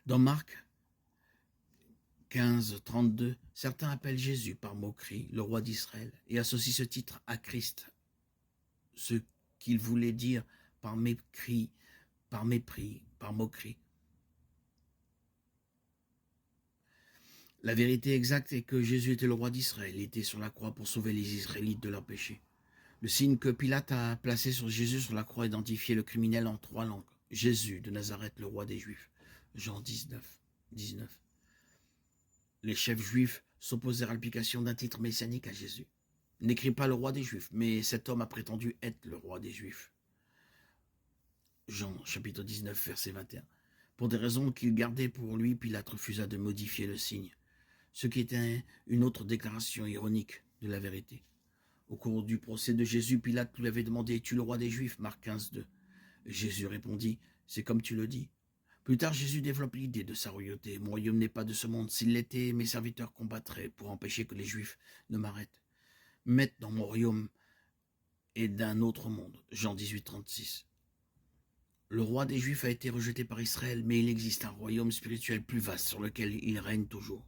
Dans Marc 15, 32, certains appellent Jésus par moquerie, le roi d'Israël, et associent ce titre à Christ, ce qu'il voulait dire par mépris, par moquerie. La vérité exacte est que Jésus était le roi d'Israël, il était sur la croix pour sauver les Israélites de leurs péchés. Le signe que Pilate a placé sur Jésus sur la croix identifiait le criminel en 3 langues. Jésus de Nazareth, le roi des Juifs. Jean 19. Les chefs juifs s'opposèrent à l'application d'un titre messianique à Jésus. Il n'écrit pas le roi des Juifs, mais cet homme a prétendu être le roi des Juifs. Jean, chapitre 19, verset 21. Pour des raisons qu'il gardait pour lui, Pilate refusa de modifier le signe, ce qui était une autre déclaration ironique de la vérité. Au cours du procès de Jésus, Pilate lui avait demandé « Es-tu le roi des Juifs ?» Marc 15, 2. Jésus répondit « C'est comme tu le dis ». Plus tard, Jésus développe l'idée de sa royauté. « Mon royaume n'est pas de ce monde. S'il l'était, mes serviteurs combattraient pour empêcher que les Juifs ne m'arrêtent. Maintenant, mon royaume est d'un autre monde. » Jean 18, 36. Le roi des Juifs a été rejeté par Israël, mais il existe un royaume spirituel plus vaste sur lequel il règne toujours.